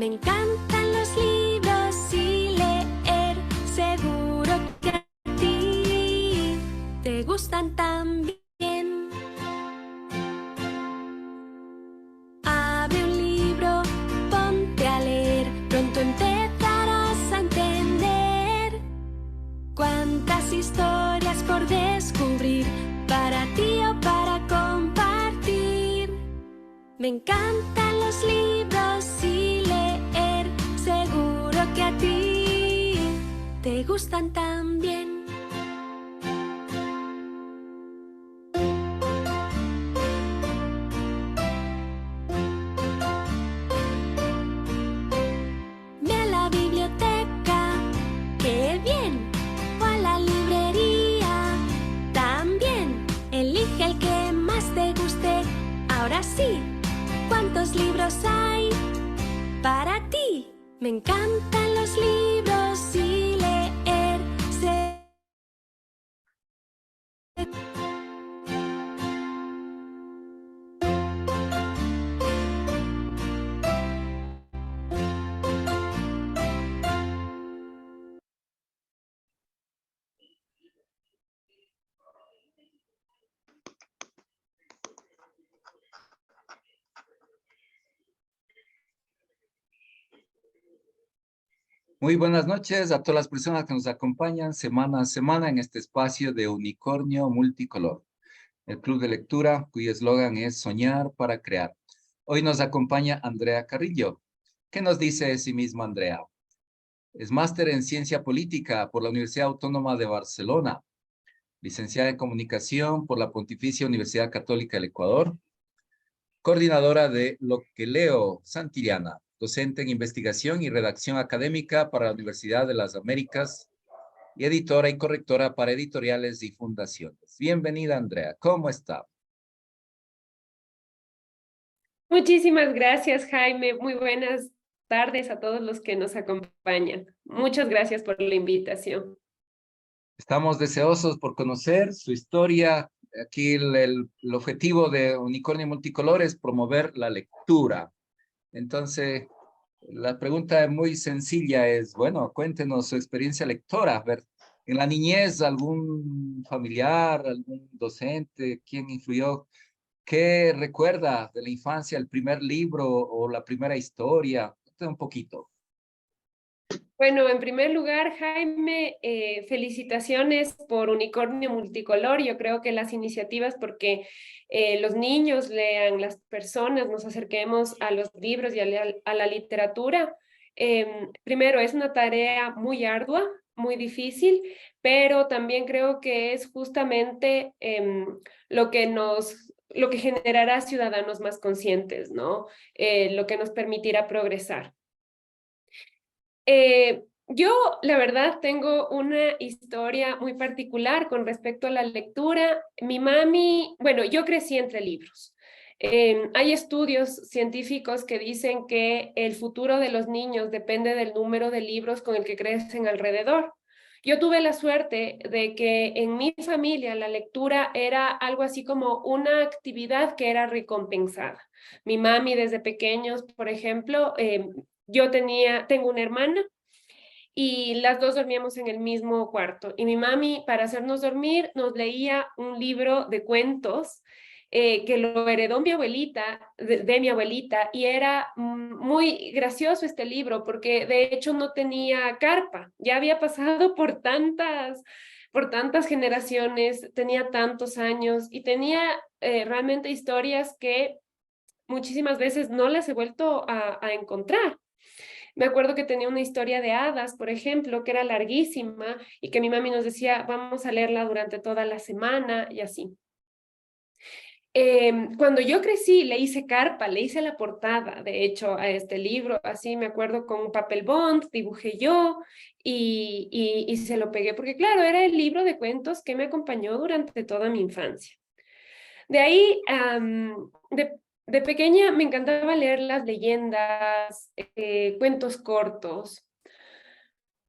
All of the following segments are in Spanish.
encantan los libros y leer, seguro que a ti te gustan también. Abre un libro, ponte a leer, pronto empezarás a entender cuántas historias por descubrir, para ti o para compartir. Me encantan los libros y leer, seguro que a ti te gustan también. Ve a la biblioteca, ¡qué bien! O a la librería, también. Elige el que más te guste. Ahora sí, ¿cuántos libros hay para ti? Me encantan los libros y leer. Muy buenas noches a todas las personas que nos acompañan semana a semana en este espacio de Unicornio Multicolor, el club de lectura cuyo eslogan es Soñar para Crear. Hoy nos acompaña Andrea Carrillo. ¿Qué nos dice de sí misma Andrea? Es máster en Ciencia Política por la Universidad Autónoma de Barcelona, licenciada en Comunicación por la Pontificia Universidad Católica del Ecuador, coordinadora de Lo que Leo Santillana, docente en investigación y redacción académica para la Universidad de las Américas y editora y correctora para editoriales y fundaciones. Bienvenida, Andrea. ¿Cómo está? Muchísimas gracias, Jaime. Muy buenas tardes a todos los que nos acompañan. Muchas gracias por la invitación. Estamos deseosos por conocer su historia. Aquí el objetivo de Unicornio Multicolor es promover la lectura. Entonces, la pregunta muy sencilla es, bueno, cuéntenos su experiencia lectora. A ver, en la niñez, algún familiar, algún docente, ¿quién influyó? ¿Qué recuerda de la infancia, el primer libro o la primera historia? Cuéntame un poquito. Bueno, en primer lugar, Jaime, felicitaciones por Unicornio Multicolor. Yo creo que las iniciativas porque los niños lean, las personas nos acerquemos a los libros y a la literatura. Primero, es una tarea muy ardua, muy difícil, pero también creo que es justamente lo que generará ciudadanos más conscientes, ¿no? Lo que nos permitirá progresar. Yo, la verdad, tengo una historia muy particular con respecto a la lectura. Mi mami, bueno, yo crecí entre libros. Hay estudios científicos que dicen que el futuro de los niños depende del número de libros con el que crecen alrededor. Yo tuve la suerte de que en mi familia la lectura era algo así como una actividad que era recompensada. Mi mami desde pequeños, por ejemplo, tengo una hermana y las dos dormíamos en el mismo cuarto. Y mi mami, para hacernos dormir, nos leía un libro de cuentos que lo heredó mi abuelita, de mi abuelita, y era muy gracioso este libro porque de hecho no tenía carpa, ya había pasado por tantas generaciones, tenía tantos años y tenía realmente historias que muchísimas veces no las he vuelto a encontrar. Me acuerdo que tenía una historia de hadas, por ejemplo, que era larguísima y que mi mami nos decía, vamos a leerla durante toda la semana y así. Cuando yo crecí, le hice carpa, le hice la portada, de hecho, a este libro, así me acuerdo con un papel bond, dibujé yo y se lo pegué, porque claro, era el libro de cuentos que me acompañó durante toda mi infancia. De ahí, de pequeña me encantaba leer las leyendas, cuentos cortos,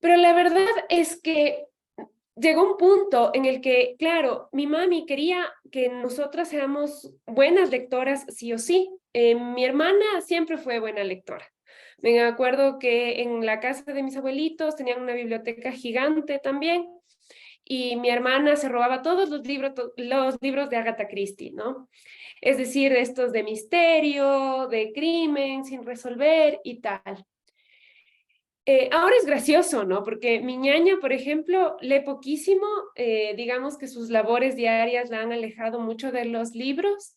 pero la verdad es que llegó un punto en el que, claro, mi mami quería que nosotras seamos buenas lectoras sí o sí. Mi hermana siempre fue buena lectora, Me acuerdo que en la casa de mis abuelitos tenían una biblioteca gigante también, y mi hermana se robaba todos los libros de Agatha Christie, ¿no? Es decir, estos de misterio, de crimen sin resolver y tal. Ahora es gracioso, ¿no? Porque mi ñaña, por ejemplo, lee poquísimo, digamos que sus labores diarias la han alejado mucho de los libros.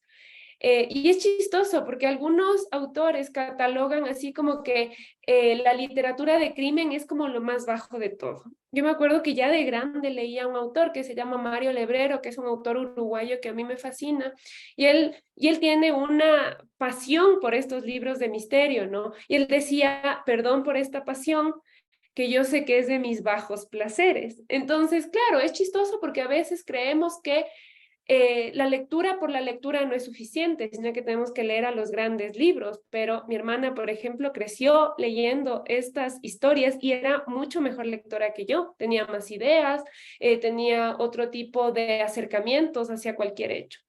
Y es chistoso porque algunos autores catalogan así como que la literatura de crimen es como lo más bajo de todo. Yo me acuerdo que ya de grande leía a un autor que se llama Mario Lebrero, que es un autor uruguayo que a mí me fascina, y él tiene una pasión por estos libros de misterio, ¿no? Y él decía, perdón por esta pasión, que yo sé que es de mis bajos placeres. Entonces, claro, es chistoso porque a veces creemos que la lectura por la lectura no es suficiente, sino que tenemos que leer a los grandes libros, pero mi hermana, por ejemplo, creció leyendo estas historias y era mucho mejor lectora que yo, tenía más ideas, tenía otro tipo de acercamientos hacia cualquier hecho.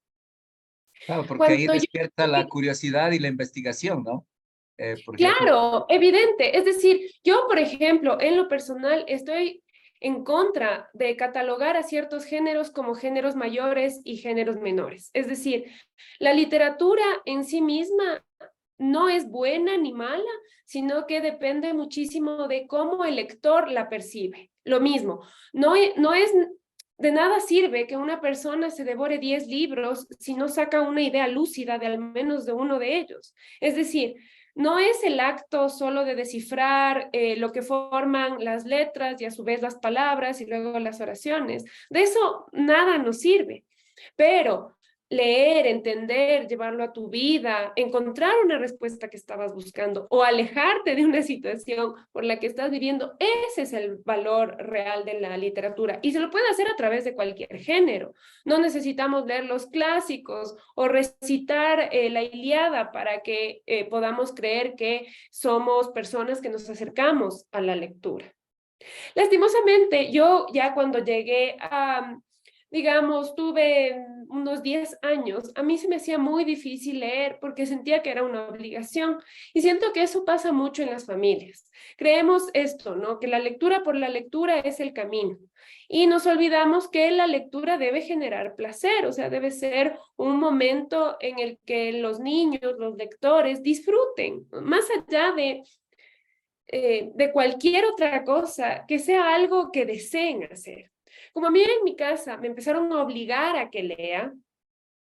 Claro, porque ahí Cuando yo despierta la curiosidad y la investigación, ¿no? Por ejemplo, Claro, evidente. Es decir, yo, por ejemplo, en lo personal, estoy en contra de catalogar a ciertos géneros como géneros mayores y géneros menores. Es decir, la literatura en sí misma no es buena ni mala, sino que depende muchísimo de cómo el lector la percibe. Lo mismo, no es de nada sirve que una persona se devore 10 libros si no saca una idea lúcida de al menos de uno de ellos. Es decir, no es el acto solo de descifrar lo que forman las letras y a su vez las palabras y luego las oraciones. De eso nada nos sirve. Pero leer, entender, llevarlo a tu vida, encontrar una respuesta que estabas buscando o alejarte de una situación por la que estás viviendo, ese es el valor real de la literatura. Y se lo puede hacer a través de cualquier género. No necesitamos leer los clásicos o recitar la Ilíada para que podamos creer que somos personas que nos acercamos a la lectura. Lastimosamente, yo ya cuando llegué a, digamos, tuve unos 10 años, a mí se me hacía muy difícil leer porque sentía que era una obligación y siento que eso pasa mucho en las familias. Creemos esto, ¿no? Que la lectura por la lectura es el camino y nos olvidamos que la lectura debe generar placer, o sea, debe ser un momento en el que los niños, los lectores disfruten, más allá de cualquier otra cosa, que sea algo que deseen hacer. Como a mí en mi casa me empezaron a obligar a que lea,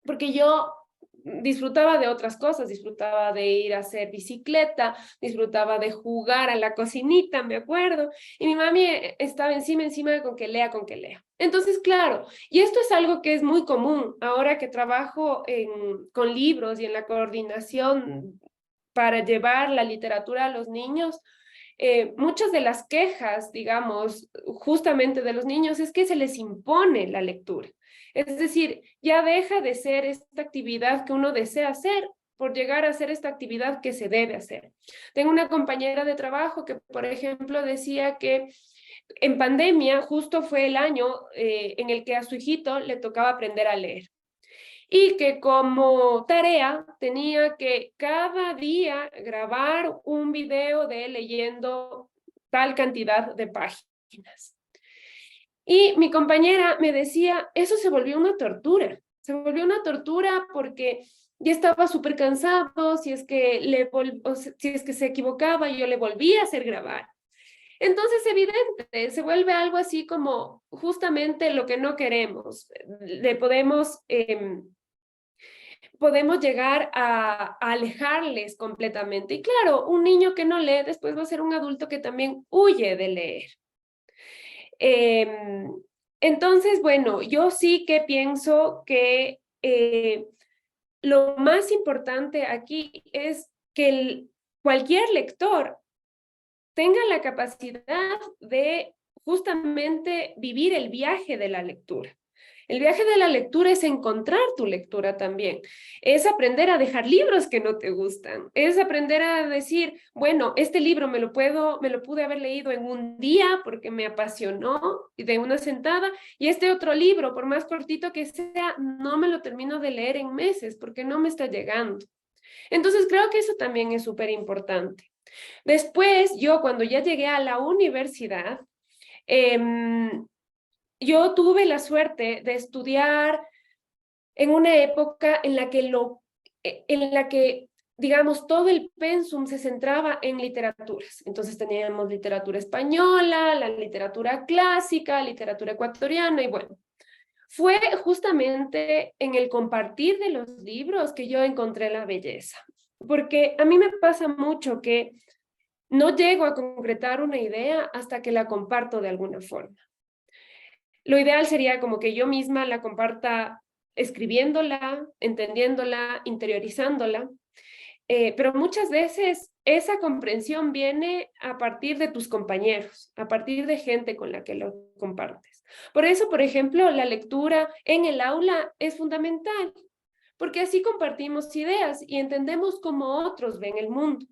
porque yo disfrutaba de otras cosas, disfrutaba de ir a hacer bicicleta, disfrutaba de jugar a la cocinita, me acuerdo, y mi mami estaba encima con que lea, con que lea. Entonces, claro, y esto es algo que es muy común ahora que trabajo con libros y en la coordinación para llevar la literatura a los niños. Muchas de las quejas, digamos, justamente de los niños es que se les impone la lectura. Es decir, ya deja de ser esta actividad que uno desea hacer por llegar a ser esta actividad que se debe hacer. Tengo una compañera de trabajo que, por ejemplo, decía que en pandemia justo fue el año en el que a su hijito le tocaba aprender a leer. Y que como tarea tenía que cada día grabar un video de él leyendo tal cantidad de páginas. Y mi compañera me decía, eso se volvió una tortura porque ya estaba súper cansado, si es que se equivocaba, yo le volvía a hacer grabar. Entonces, evidente, se vuelve algo así como justamente lo que no queremos. Podemos llegar a alejarles completamente. Y claro, un niño que no lee después va a ser un adulto que también huye de leer. Entonces, bueno, yo sí que pienso que lo más importante aquí es que cualquier lector tenga la capacidad de justamente vivir el viaje de la lectura. El viaje de la lectura es encontrar tu lectura también, es aprender a dejar libros que no te gustan, es aprender a decir, bueno, este libro me lo pude haber leído en un día porque me apasionó y de una sentada, y este otro libro, por más cortito que sea, no me lo termino de leer en meses porque no me está llegando. Entonces creo que eso también es súper importante. Después, yo cuando ya llegué a la universidad, yo tuve la suerte de estudiar en una época en la que, digamos, todo el pensum se centraba en literaturas. Entonces teníamos literatura española, la literatura clásica, literatura ecuatoriana y bueno. Fue justamente en el compartir de los libros que yo encontré la belleza. Porque a mí me pasa mucho que no llego a concretar una idea hasta que la comparto de alguna forma. Lo ideal sería como que yo misma la comparta escribiéndola, entendiéndola, interiorizándola, pero muchas veces esa comprensión viene a partir de tus compañeros, a partir de gente con la que lo compartes. Por eso, por ejemplo, la lectura en el aula es fundamental, porque así compartimos ideas y entendemos cómo otros ven el mundo.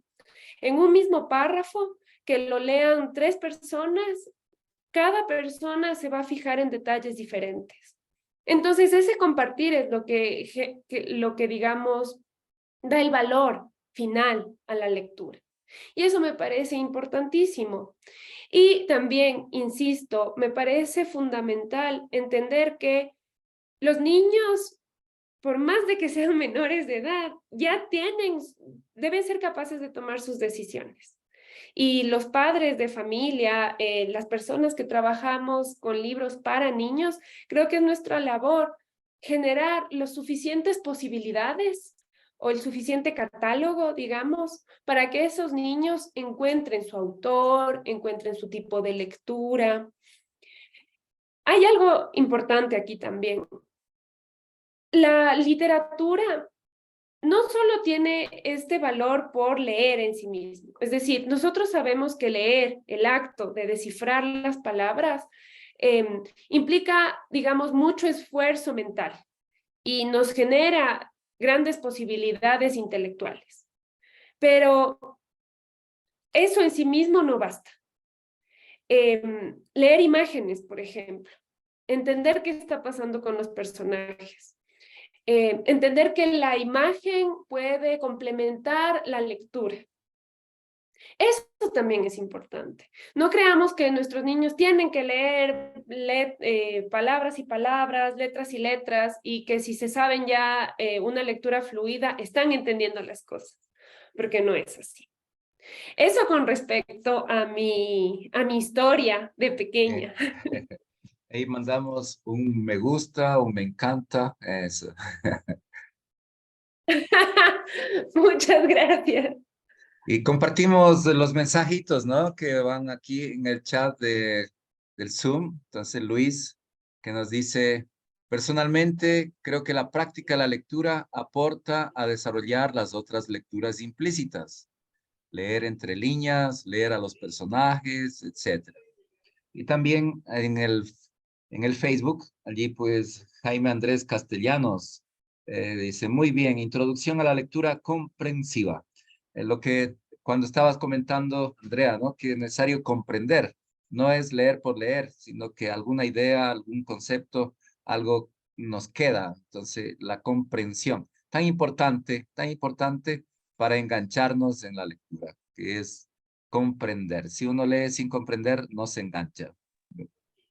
En un mismo párrafo, que lo lean 3 personas, cada persona se va a fijar en detalles diferentes. Entonces, ese compartir es lo que digamos, da el valor final a la lectura. Y eso me parece importantísimo. Y también, insisto, me parece fundamental entender que los niños, por más de que sean menores de edad, deben ser capaces de tomar sus decisiones. Y los padres de familia, las personas que trabajamos con libros para niños, creo que es nuestra labor generar las suficientes posibilidades o el suficiente catálogo, digamos, para que esos niños encuentren su autor, encuentren su tipo de lectura. Hay algo importante aquí también. La literatura no solo tiene este valor por leer en sí mismo, es decir, nosotros sabemos que leer, el acto de descifrar las palabras, implica, digamos, mucho esfuerzo mental y nos genera grandes posibilidades intelectuales. Pero eso en sí mismo no basta. Leer imágenes, por ejemplo, entender qué está pasando con los personajes. Entender que la imagen puede complementar la lectura. Eso también es importante. No creamos que nuestros niños tienen que leer palabras y palabras, letras y letras, y que si se saben ya una lectura fluida, están entendiendo las cosas, porque no es así. Eso con respecto a mi historia de pequeña. Ahí mandamos un me gusta, un me encanta, eso. Muchas gracias. Y compartimos los mensajitos, ¿no? Que van aquí en el chat del Zoom. Entonces, Luis, que nos dice, personalmente, creo que la práctica de la lectura aporta a desarrollar las otras lecturas implícitas. Leer entre líneas, leer a los personajes, etc. Y también en el Facebook, allí pues Jaime Andrés Castellanos dice, muy bien, introducción a la lectura comprensiva. Lo que cuando estabas comentando, Andrea, ¿no? Que es necesario comprender, no es leer por leer, sino que alguna idea, algún concepto, algo nos queda. Entonces, la comprensión, tan importante para engancharnos en la lectura, que es comprender. Si uno lee sin comprender, no se engancha,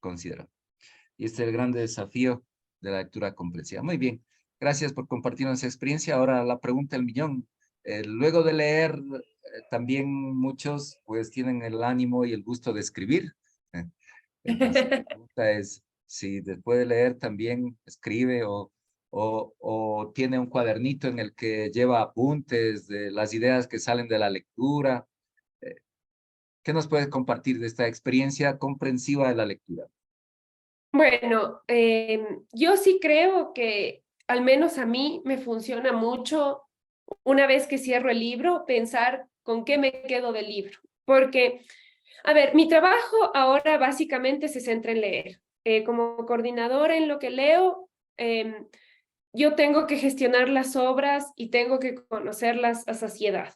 considero. Y este es el gran desafío de la lectura comprensiva. Muy bien, gracias por compartirnos esa experiencia. Ahora la pregunta del millón. Luego de leer, también muchos pues tienen el ánimo y el gusto de escribir. Entonces la pregunta es si después de leer también escribe o tiene un cuadernito en el que lleva apuntes de las ideas que salen de la lectura. ¿Qué nos puedes compartir de esta experiencia comprensiva de la lectura? Bueno, yo sí creo que al menos a mí me funciona mucho una vez que cierro el libro, pensar con qué me quedo del libro. Porque, a ver, mi trabajo ahora básicamente se centra en leer. Como coordinadora en lo que leo, yo tengo que gestionar las obras y tengo que conocerlas a saciedad.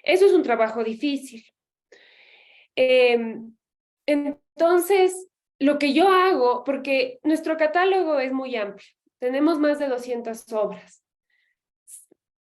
Eso es un trabajo difícil. Entonces, lo que yo hago, porque nuestro catálogo es muy amplio, tenemos más de 200 obras.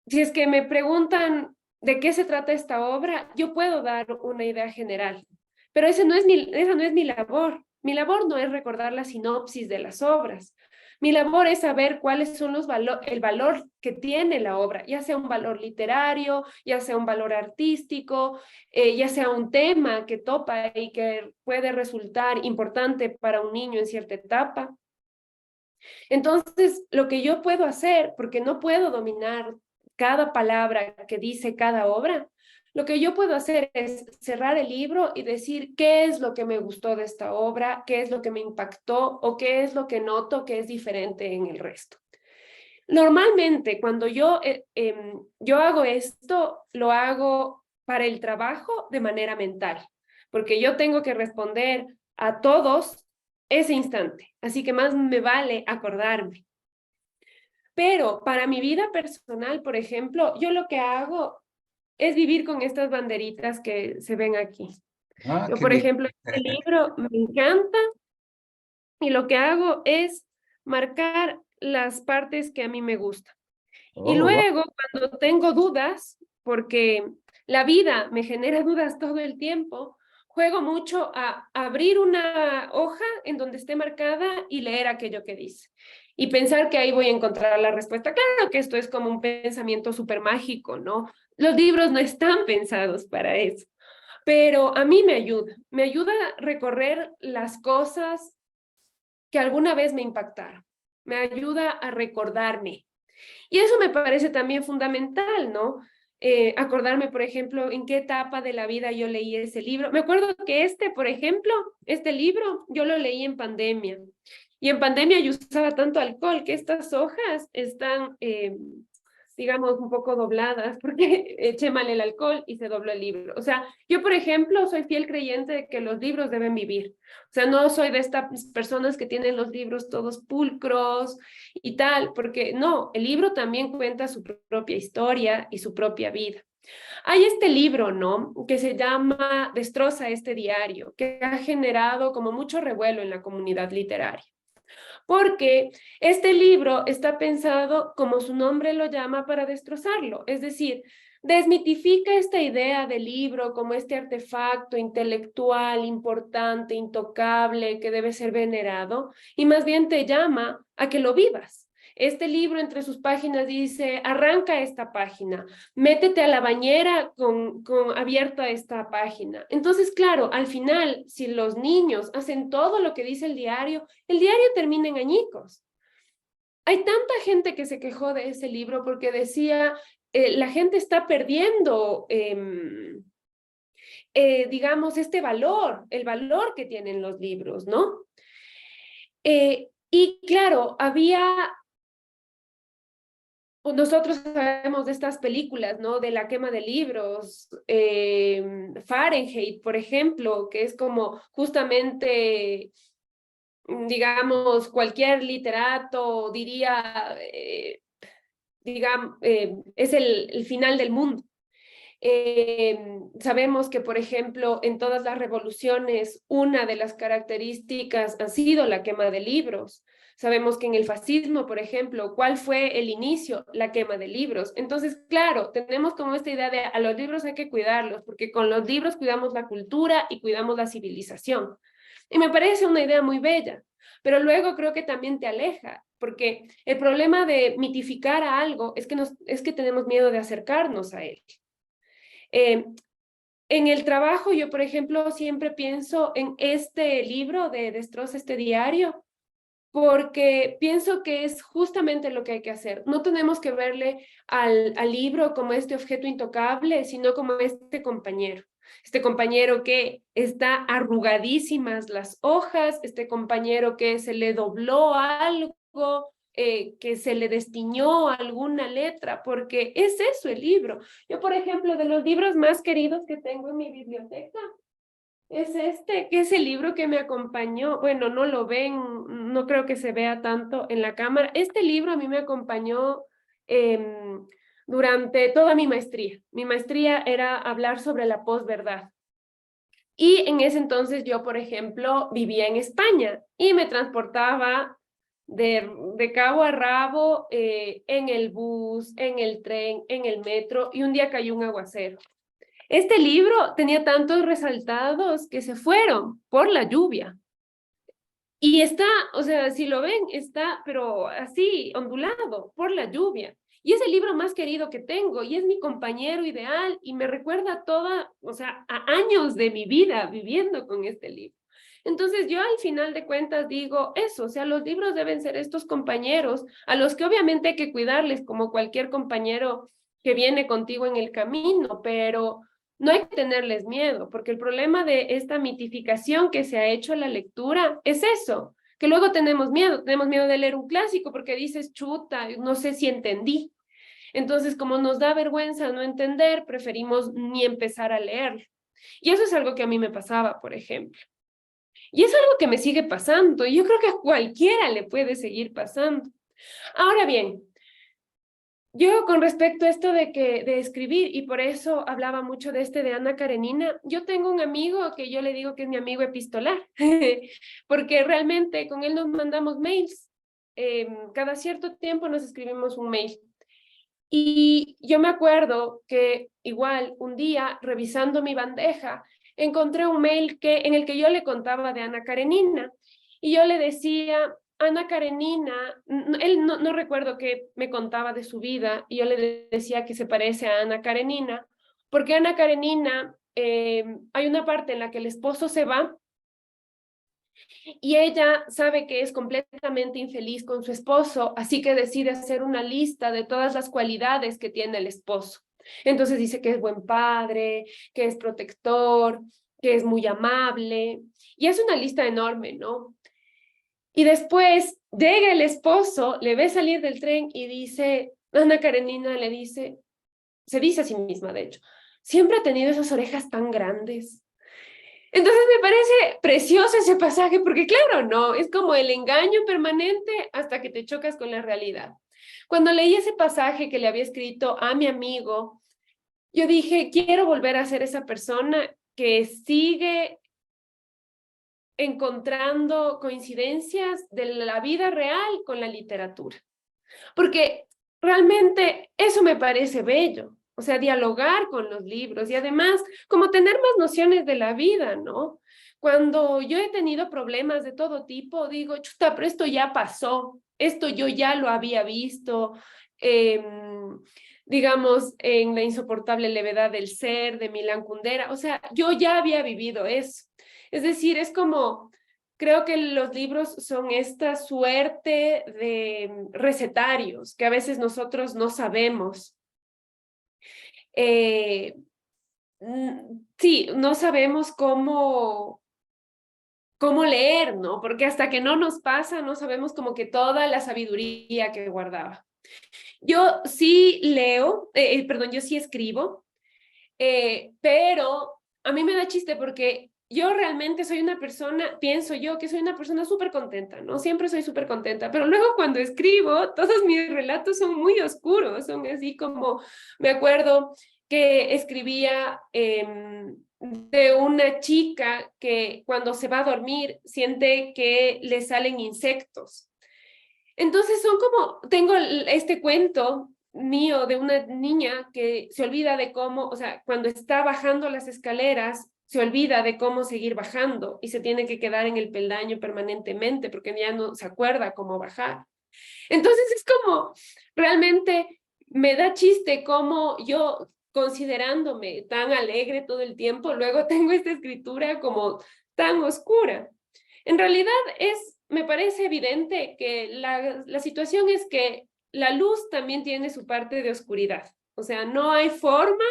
Si es que me preguntan de qué se trata esta obra, yo puedo dar una idea general, pero esa no es mi labor. Mi labor no es recordar la sinopsis de las obras. Mi labor es saber cuáles son el valor que tiene la obra, ya sea un valor literario, ya sea un valor artístico, ya sea un tema que topa y que puede resultar importante para un niño en cierta etapa. Entonces, lo que yo puedo hacer, porque no puedo dominar cada palabra que dice cada obra, lo que yo puedo hacer es cerrar el libro y decir qué es lo que me gustó de esta obra, qué es lo que me impactó o qué es lo que noto que es diferente en el resto. Normalmente, cuando yo hago esto, lo hago para el trabajo de manera mental, porque yo tengo que responder a todos ese instante, así que más me vale acordarme. Pero para mi vida personal, por ejemplo, yo lo que hago es vivir con estas banderitas que se ven aquí. Ah, Yo, qué por lindo. ejemplo, este libro me encanta y lo que hago es marcar las partes que a mí me gustan. Y Oh, wow. luego, cuando tengo dudas, porque la vida me genera dudas todo el tiempo, juego mucho a abrir una hoja en donde esté marcada y leer aquello que dice. Y pensar que ahí voy a encontrar la respuesta. Claro que esto es como un pensamiento súper mágico, ¿no? Los libros no están pensados para eso, pero a mí me ayuda a recorrer las cosas que alguna vez me impactaron, me ayuda a recordarme. Y eso me parece también fundamental, ¿no? Acordarme, por ejemplo, en qué etapa de la vida yo leí ese libro. Me acuerdo que por ejemplo, este libro, yo lo leí en pandemia. Y en pandemia yo usaba tanto alcohol que estas hojas están, digamos, un poco dobladas porque eché mal el alcohol y se dobló el libro. O sea, yo, por ejemplo, soy fiel creyente de que los libros deben vivir. O sea, no soy de estas personas que tienen los libros todos pulcros y tal, porque no, el libro también cuenta su propia historia y su propia vida. Hay este libro, ¿no? Que se llama Destroza este diario, que ha generado como mucho revuelo en la comunidad literaria. Porque este libro está pensado, como su nombre lo llama, para destrozarlo. Es decir, desmitifica esta idea del libro como este artefacto intelectual importante, intocable, que debe ser venerado, y más bien te llama a que lo vivas. Este libro entre sus páginas dice, arranca esta página, métete a la bañera con abierta esta página. Entonces, claro, al final, si los niños hacen todo lo que dice el diario termina en añicos. Hay tanta gente que se quejó de ese libro porque decía, la gente está perdiendo, digamos, este valor, el valor que tienen los libros, ¿no? Y claro, nosotros sabemos de estas películas, ¿no? De la quema de libros, Fahrenheit, por ejemplo, que es como justamente, digamos, cualquier literato diría, digamos, es el final del mundo. Sabemos que, por ejemplo, en todas las revoluciones, una de las características ha sido la quema de libros. Sabemos que en el fascismo, por ejemplo, ¿cuál fue el inicio? La quema de libros. Entonces, claro, tenemos como esta idea de a los libros hay que cuidarlos, porque con los libros cuidamos la cultura y cuidamos la civilización. Y me parece una idea muy bella, pero luego creo que también te aleja, porque el problema de mitificar a algo es que tenemos miedo de acercarnos a él. En el trabajo, yo, por ejemplo, siempre pienso en este libro de Destroza este diario, porque pienso que es justamente lo que hay que hacer. No tenemos que verle al libro como este objeto intocable, sino como este compañero que está arrugadísimas las hojas, este compañero que se le dobló algo, que se le destiñó alguna letra, porque es eso el libro. Yo, por ejemplo, de los libros más queridos que tengo en mi biblioteca, es este, que es el libro que me acompañó. Bueno, no lo ven, no creo que se vea tanto en la cámara. Este libro a mí me acompañó durante toda mi maestría. Mi maestría era hablar sobre la posverdad. Y en ese entonces yo, por ejemplo, vivía en España y me transportaba de cabo a rabo, en el bus, en el tren, en el metro, y un día cayó un aguacero. Este libro tenía tantos resaltados que se fueron por la lluvia. Y está, o sea, si lo ven, está, pero así, ondulado por la lluvia. Y es el libro más querido que tengo, y es mi compañero ideal, y me recuerda toda, o sea, a años de mi vida viviendo con este libro. Entonces yo al final de cuentas digo eso, o sea, los libros deben ser estos compañeros a los que obviamente hay que cuidarles como cualquier compañero que viene contigo en el camino, pero no hay que tenerles miedo, porque el problema de esta mitificación que se ha hecho a la lectura es eso, que luego tenemos miedo de leer un clásico porque dices, chuta, no sé si entendí. Entonces, como nos da vergüenza no entender, preferimos ni empezar a leerlo. Y eso es algo que a mí me pasaba, por ejemplo. Y es algo que me sigue pasando, y yo creo que a cualquiera le puede seguir pasando. Ahora bien, yo con respecto a esto de escribir, y por eso hablaba mucho de de Ana Karenina, yo tengo un amigo que yo le digo que es mi amigo epistolar, porque realmente con él nos mandamos mails. Cada cierto tiempo nos escribimos un mail. Y yo me acuerdo que igual un día, revisando mi bandeja, encontré un mail en el que yo le contaba de Ana Karenina, y yo le decía, Ana Karenina, él no recuerdo que me contaba de su vida, y yo le decía que se parece a Ana Karenina, porque Ana Karenina, hay una parte en la que el esposo se va, y ella sabe que es completamente infeliz con su esposo, así que decide hacer una lista de todas las cualidades que tiene el esposo. Entonces dice que es buen padre, que es protector, que es muy amable, y es una lista enorme, ¿no? Y después llega el esposo, le ve salir del tren y dice, Ana Karenina le dice, se dice a sí misma, de hecho, siempre ha tenido esas orejas tan grandes. Entonces me parece precioso ese pasaje, porque claro, no, es como el engaño permanente hasta que te chocas con la realidad. Cuando leí ese pasaje que le había escrito a mi amigo, yo dije, quiero volver a ser esa persona que sigue encontrando coincidencias de la vida real con la literatura, porque realmente eso me parece bello. O sea, dialogar con los libros y además como tener más nociones de la vida, ¿no? Cuando yo he tenido problemas de todo tipo, digo, chuta, pero esto ya pasó, esto yo ya lo había visto, digamos, en La insoportable levedad del ser, de Milán Kundera, o sea, yo ya había vivido eso. Es decir, es como, creo que los libros son esta suerte de recetarios que a veces nosotros no sabemos. Sí, no sabemos cómo leer, ¿no? Porque hasta que no nos pasa, no sabemos como que toda la sabiduría que guardaba. Yo sí leo, perdón, yo sí escribo, pero a mí me da chiste porque yo realmente soy una persona, pienso yo que soy una persona súper contenta, ¿no? Siempre soy súper contenta, pero luego cuando escribo, todos mis relatos son muy oscuros, son así como, me acuerdo que escribía de una chica que cuando se va a dormir siente que le salen insectos. Entonces son como, tengo este cuento mío de una niña que se olvida de cómo, o sea, cuando está bajando las escaleras, se olvida de cómo seguir bajando y se tiene que quedar en el peldaño permanentemente porque ya no se acuerda cómo bajar. Entonces es como, realmente me da chiste cómo yo, considerándome tan alegre todo el tiempo, luego tengo esta escritura como tan oscura. En realidad me parece evidente que la situación es que la luz también tiene su parte de oscuridad. O sea, no hay forma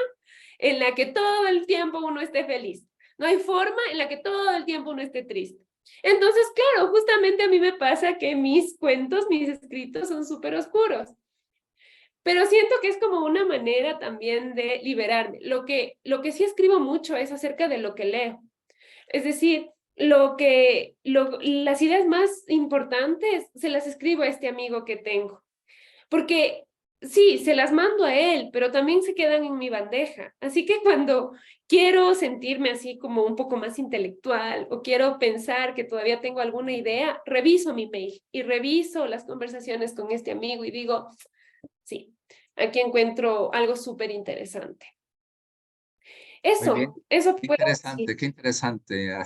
en la que todo el tiempo uno esté feliz. No hay forma en la que todo el tiempo uno esté triste. Entonces, claro, justamente a mí me pasa que mis cuentos, mis escritos son súper oscuros. Pero siento que es como una manera también de liberarme. Lo que sí escribo mucho es acerca de lo que leo. Es decir, las ideas más importantes se las escribo a este amigo que tengo. Porque sí, se las mando a él, pero también se quedan en mi bandeja. Así que cuando quiero sentirme así como un poco más intelectual o quiero pensar que todavía tengo alguna idea, reviso mi mail y reviso las conversaciones con este amigo y digo, sí, aquí encuentro algo súper interesante. Muy bien. Eso Qué puedo decir. interesante, qué interesante.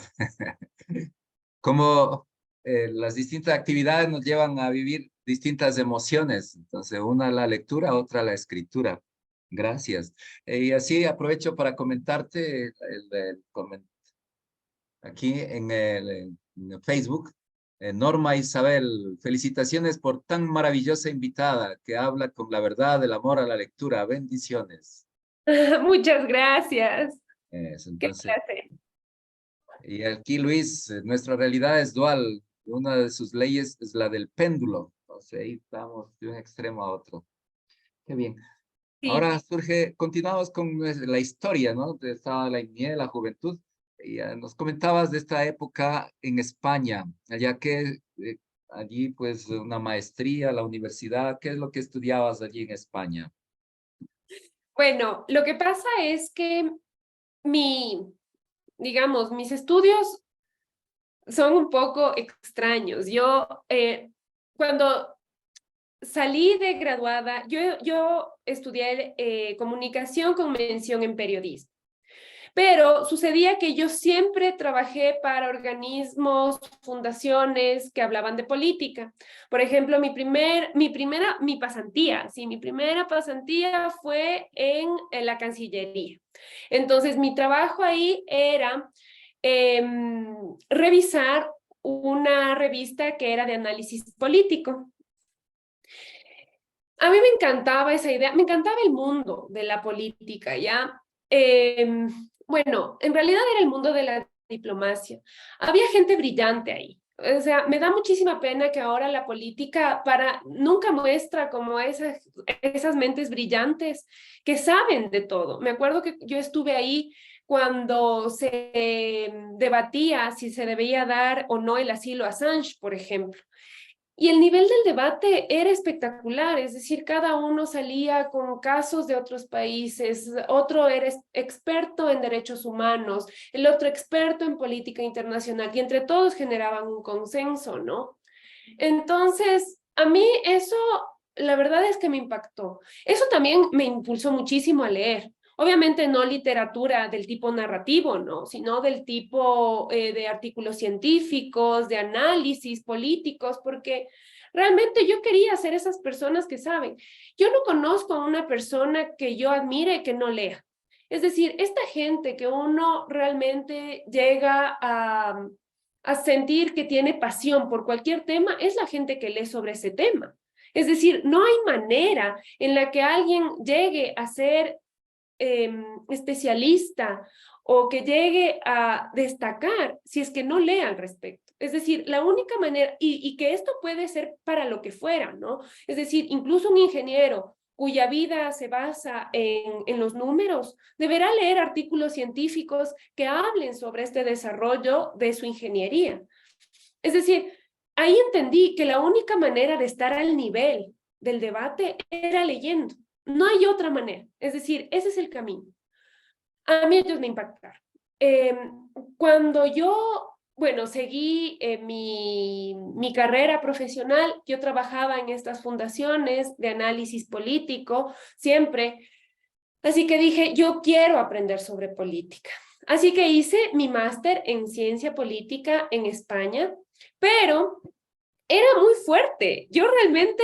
Cómo las distintas actividades nos llevan a vivir distintas emociones. Entonces, una la lectura, otra la escritura. Gracias. Y así aprovecho para comentarte aquí en Facebook. Norma Isabel, felicitaciones por tan maravillosa invitada que habla con la verdad del amor a la lectura. Bendiciones. Muchas gracias. Qué Entonces, placer. y aquí Luis, nuestra realidad es dual. Una de sus leyes es la del péndulo. O sea, ahí estamos de un extremo a otro. Qué bien. Sí. Ahora continuamos con la historia, ¿no? De esta, la niñez, la juventud. Y nos comentabas de esta época en España, allá que allí pues una maestría, la universidad, ¿qué es lo que estudiabas allí en España? Bueno, lo que pasa es que digamos, mis estudios son un poco extraños. Cuando salí de graduada, yo estudié comunicación con mención en periodismo. Pero sucedía que yo siempre trabajé para organismos, fundaciones que hablaban de política. Por ejemplo, mi pasantía, sí, mi primera pasantía fue en la Cancillería. Entonces, mi trabajo ahí era revisar una revista que era de análisis político. A mí me encantaba esa idea, me encantaba el mundo de la política, ¿ya? Bueno, en realidad era el mundo de la diplomacia. Había gente brillante ahí. O sea, me da muchísima pena que ahora la política nunca muestra como esas mentes brillantes que saben de todo. Me acuerdo que yo estuve ahí cuando se debatía si se debía dar o no el asilo a Assange, por ejemplo. Y el nivel del debate era espectacular, es decir, cada uno salía con casos de otros países, otro era experto en derechos humanos, el otro experto en política internacional, y entre todos generaban un consenso, ¿no? Entonces, a mí eso, la verdad es que me impactó. Eso también me impulsó muchísimo a leer. Obviamente no literatura del tipo narrativo, ¿no? Sino del tipo de artículos científicos, de análisis políticos, porque realmente yo quería ser esas personas que saben. Yo no conozco a una persona que yo admire que no lea. Es decir, esta gente que uno realmente llega a sentir que tiene pasión por cualquier tema es la gente que lee sobre ese tema. Es decir, no hay manera en la que alguien llegue a ser especialista o que llegue a destacar si es que no lee al respecto. Es decir, la única manera, y que esto puede ser para lo que fuera, ¿no? Es decir, incluso un ingeniero cuya vida se basa en los números, deberá leer artículos científicos que hablen sobre este desarrollo de su ingeniería. Es decir, ahí entendí que la única manera de estar al nivel del debate era leyendo. No hay otra manera. Es decir, ese es el camino. A mí ellos me impactaron. Cuando yo, bueno, seguí mi carrera profesional, yo trabajaba en estas fundaciones de análisis político, siempre. Así que dije, yo quiero aprender sobre política. Así que hice mi máster en ciencia política en España, pero era muy fuerte. Yo realmente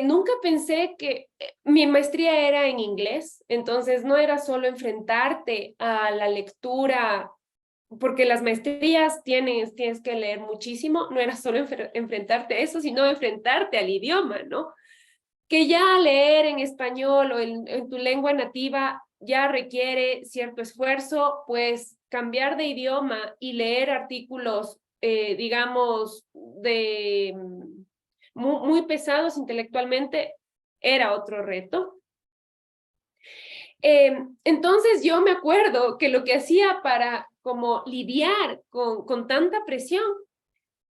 nunca pensé que mi maestría era en inglés, entonces no era solo enfrentarte a la lectura, porque las maestrías tienes que leer muchísimo, no era solo enfrentarte a eso, sino enfrentarte al idioma, ¿no? Que ya leer en español o en tu lengua nativa ya requiere cierto esfuerzo, pues cambiar de idioma y leer artículos, digamos, muy pesados intelectualmente, era otro reto. Entonces yo me acuerdo que lo que hacía para como lidiar con tanta presión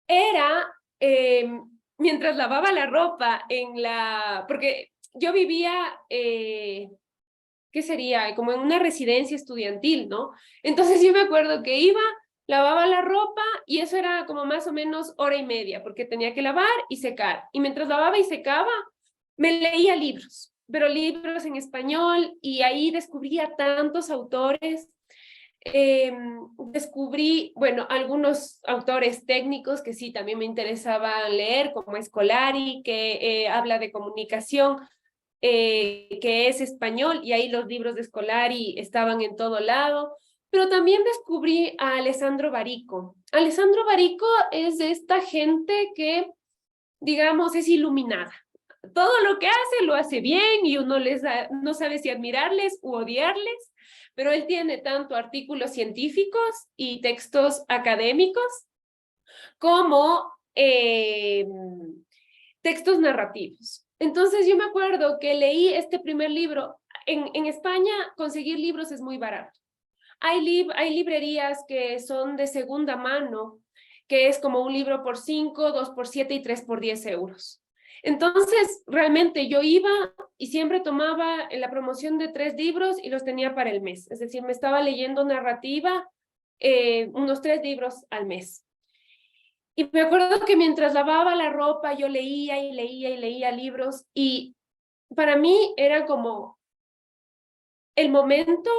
era, mientras lavaba la ropa porque yo vivía, ¿qué sería? Como en una residencia estudiantil, ¿no? Entonces yo me acuerdo que iba, lavaba la ropa y eso era como más o menos hora y media, porque tenía que lavar y secar. Y mientras lavaba y secaba, me leía libros, pero libros en español, y ahí descubría tantos autores. Descubrí, bueno, algunos autores técnicos que sí, también me interesaba leer, como Scolari, que habla de comunicación, que es español, y ahí los libros de Scolari estaban en todo lado. Pero también descubrí a Alessandro Barico. Alessandro Barico es de esta gente que, digamos, es iluminada. Todo lo que hace, lo hace bien, y uno no sabe si admirarles u odiarles, pero él tiene tanto artículos científicos y textos académicos como textos narrativos. Entonces yo me acuerdo que leí este primer libro. En España conseguir libros es muy barato. Hay librerías que son de segunda mano, que es como un libro por 5, 2 por 7 y 3 por 10 euros. Entonces, realmente yo iba y siempre tomaba la promoción de 3 libros y los tenía para el mes. Es decir, me estaba leyendo narrativa, unos 3 libros al mes. Y me acuerdo que mientras lavaba la ropa, yo leía y leía y leía libros, y para mí era como el momento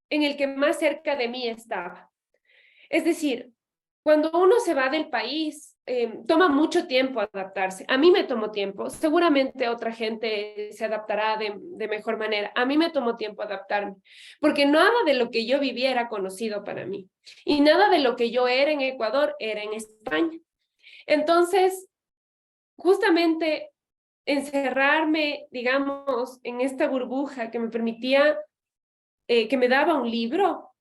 en el que más cerca de mí estaba. Es decir, cuando uno se va del país, toma mucho tiempo adaptarse. A mí me tomó tiempo, seguramente otra gente se adaptará de mejor manera. A mí me tomó tiempo adaptarme, porque nada de lo que yo vivía era conocido para mí, y nada de lo que yo era en Ecuador era en España. Entonces, justamente encerrarme, digamos, en esta burbuja que me permitía, que me daba un libro,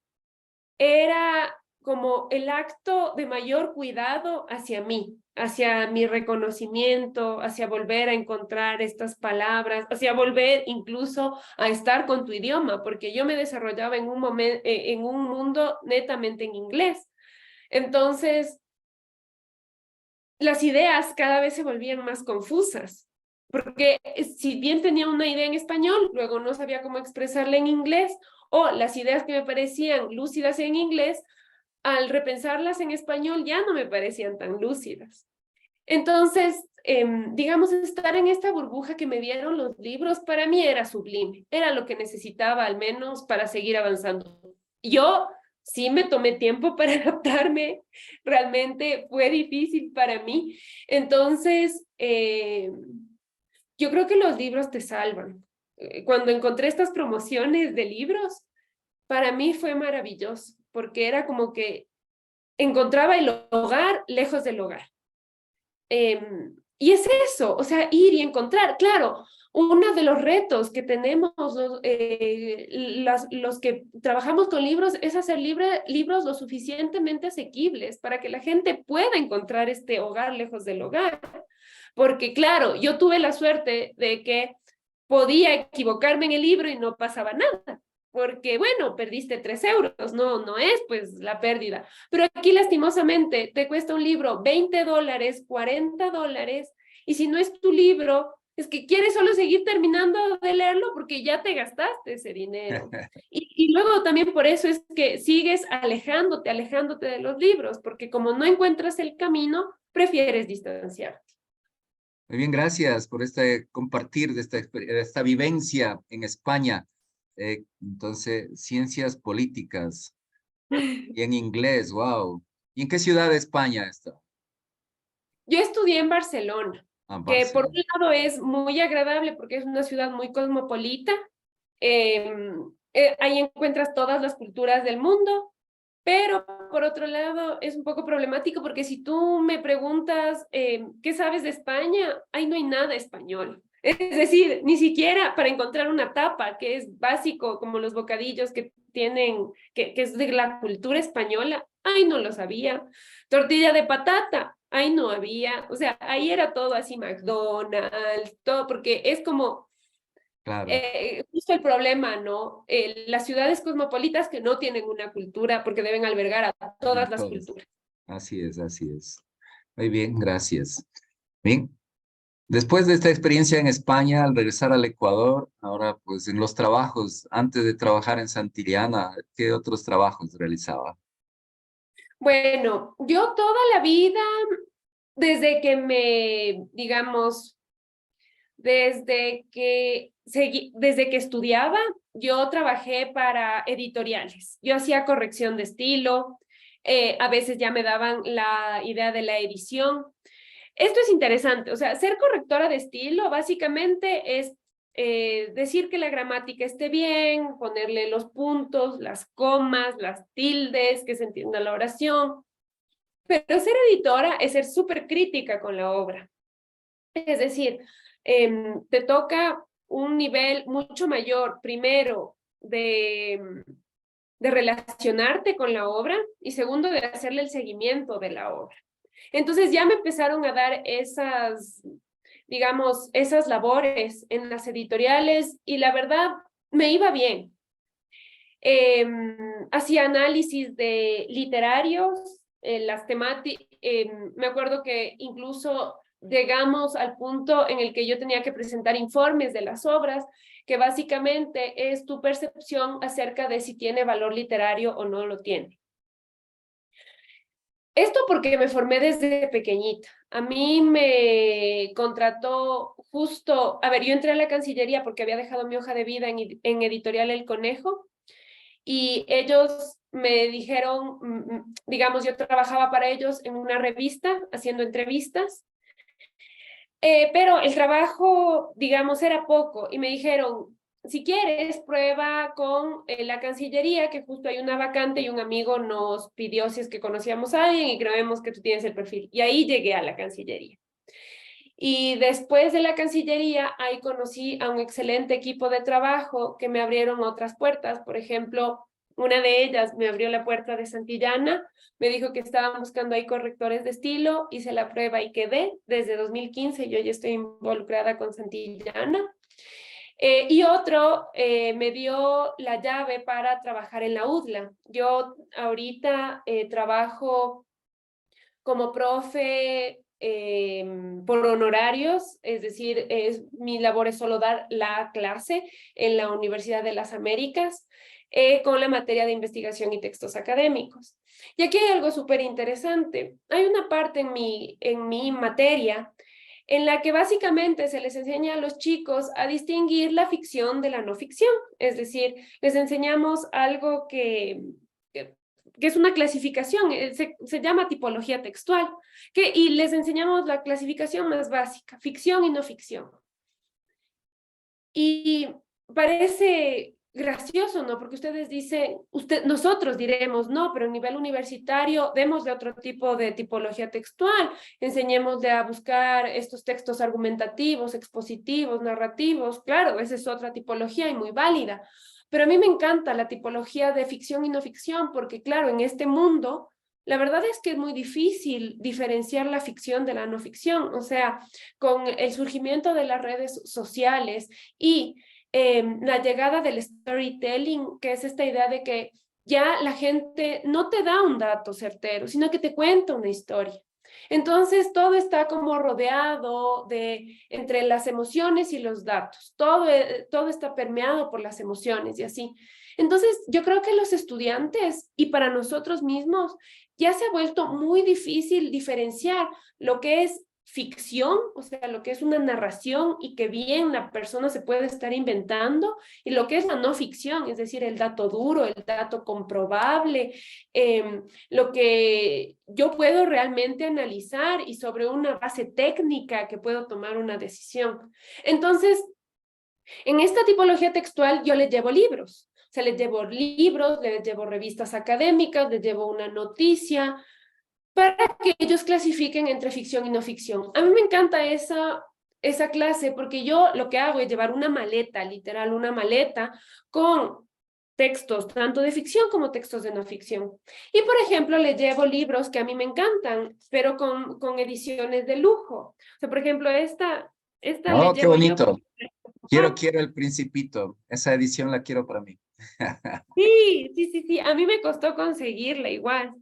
era como el acto de mayor cuidado hacia mí, hacia mi reconocimiento, hacia volver a encontrar estas palabras, hacia volver incluso a estar con tu idioma, porque yo me desarrollaba en en un mundo netamente en inglés. Entonces, las ideas cada vez se volvían más confusas, porque si bien tenía una idea en español, luego no sabía cómo expresarla en inglés, o las ideas que me parecían lúcidas en inglés, al repensarlas en español ya no me parecían tan lúcidas. Entonces, digamos, estar en esta burbuja que me dieron los libros, para mí era sublime, era lo que necesitaba al menos para seguir avanzando. Yo sí me tomé tiempo para adaptarme, realmente fue difícil para mí. Entonces, yo creo que los libros te salvan. Cuando encontré estas promociones de libros, para mí fue maravilloso, porque era como que encontraba el hogar lejos del hogar. Y es eso, o sea, ir y encontrar. Claro, uno de los retos que tenemos los que trabajamos con libros es hacer libros lo suficientemente asequibles para que la gente pueda encontrar este hogar lejos del hogar. Porque claro, yo tuve la suerte de que podía equivocarme en el libro y no pasaba nada, porque bueno, perdiste 3 euros, no es pues la pérdida. Pero aquí lastimosamente te cuesta un libro $20, $40, y si no es tu libro, es que quieres solo seguir terminando de leerlo porque ya te gastaste ese dinero. Y luego también por eso es que sigues alejándote de los libros, porque como no encuentras el camino, prefieres distanciarte. Muy bien, gracias por compartir de esta vivencia en España. Entonces, ciencias políticas y en inglés, wow. ¿Y en qué ciudad de España está? Yo estudié en Barcelona, Ah, que por un Barcelona. lado es muy agradable porque es una ciudad muy cosmopolita. Ahí encuentras todas las culturas del mundo, pero por otro lado es un poco problemático porque si tú me preguntas ¿qué sabes de España? Ahí no hay nada español. Es decir, ni siquiera para encontrar una tapa, que es básico, como los bocadillos que tienen, que es de la cultura española, ahí no lo sabía. Tortilla de patata, ahí no había. O sea, ahí era todo así, McDonald's, todo, porque es como Claro, justo el problema, ¿no? Las ciudades cosmopolitas que no tienen una cultura porque deben albergar a todas las todos. culturas. Así es, así es. Muy bien, gracias. Bien, Después de esta experiencia en España, al regresar al Ecuador, ahora pues en los trabajos, antes de trabajar en Santillana, ¿qué otros trabajos realizaba? Bueno, yo toda la vida, desde que digamos, desde que estudiaba, yo trabajé para editoriales. Yo hacía corrección de estilo, a veces ya me daban la idea de la edición. Esto es interesante, o sea, ser correctora de estilo básicamente es decir que la gramática esté bien, ponerle los puntos, las comas, las tildes, que se entienda la oración. Pero ser editora es ser súper crítica con la obra. Es decir, te toca un nivel mucho mayor, primero, de relacionarte con la obra y segundo, de hacerle el seguimiento de la obra. Entonces ya me empezaron a dar digamos, esas labores en las editoriales y la verdad me iba bien. Hacía análisis de literarios, las temáticas, me acuerdo que incluso llegamos al punto en el que yo tenía que presentar informes de las obras, que básicamente es tu percepción acerca de si tiene valor literario o no lo tiene. Esto porque me formé desde pequeñita. A mí me contrató justo, a ver, yo entré a la Cancillería porque había dejado mi hoja de vida en Editorial El Conejo y ellos me dijeron, digamos, yo trabajaba para ellos en una revista haciendo entrevistas, pero el trabajo, digamos, era poco y me dijeron, si quieres, prueba con la Cancillería, que justo hay una vacante y un amigo nos pidió si es que conocíamos a alguien y creemos que tú tienes el perfil. Y ahí llegué a la Cancillería. Y después de la Cancillería, ahí conocí a un excelente equipo de trabajo que me abrieron otras puertas. Por ejemplo, una de ellas me abrió la puerta de Santillana, me dijo que estaban buscando ahí correctores de estilo, hice la prueba y quedé. Desde 2015 yo ya estoy involucrada con Santillana. Y otro me dio la llave para trabajar en la UDLA. Yo ahorita trabajo como profe por honorarios, es decir, mi labor es solo dar la clase en la Universidad de las Américas con la materia de investigación y textos académicos. Y aquí hay algo súper interesante. Hay una parte en mi materia en la que básicamente se les enseña a los chicos a distinguir la ficción de la no ficción. Es decir, les enseñamos algo que es una clasificación, se llama tipología textual, y les enseñamos la clasificación más básica, ficción y no ficción. Y parece gracioso, ¿no? Porque ustedes dicen, nosotros diremos, no, pero a nivel universitario démosle otro tipo de tipología textual, enseñémosle a buscar estos textos argumentativos, expositivos, narrativos, claro, esa es otra tipología y muy válida, pero a mí me encanta la tipología de ficción y no ficción, porque claro, en este mundo, la verdad es que es muy difícil diferenciar la ficción de la no ficción, o sea, con el surgimiento de las redes sociales y la llegada del storytelling, que es esta idea de que ya la gente no te da un dato certero, sino que te cuenta una historia. Entonces, todo está como rodeado entre las emociones y los datos. Todo está permeado por las emociones y así. Entonces, yo creo que los estudiantes y para nosotros mismos ya se ha vuelto muy difícil diferenciar lo que es ficción, o sea, lo que es una narración y que bien la persona se puede estar inventando, y lo que es la no ficción, es decir, el dato duro, el dato comprobable, lo que yo puedo realmente analizar y sobre una base técnica que puedo tomar una decisión. Entonces, en esta tipología textual yo les llevo libros, o sea, les llevo libros, les llevo revistas académicas, les llevo una noticia, para que ellos clasifiquen entre ficción y no ficción. A mí me encanta esa clase porque yo lo que hago es llevar una maleta, literal, una maleta con textos tanto de ficción como textos de no ficción. Y, por ejemplo, les llevo libros que a mí me encantan, pero con ediciones de lujo. O sea, por ejemplo, esta le Oh, qué llevo yo. bonito. Quiero El Principito. Esa edición la quiero para mí. Sí. A mí me costó conseguirla igual.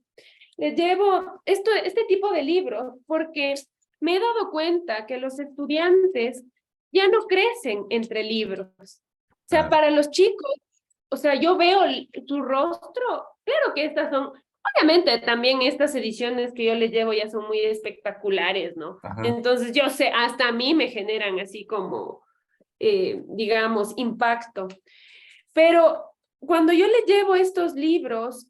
Les llevo este tipo de libros porque me he dado cuenta que los estudiantes ya no crecen entre libros. O sea, Claro. para los chicos, o sea, yo veo tu rostro, claro que estas son, obviamente también estas ediciones que yo les llevo ya son muy espectaculares, ¿no? Ajá. Entonces yo sé, hasta a mí me generan así como, digamos, impacto. Pero cuando yo les llevo estos libros,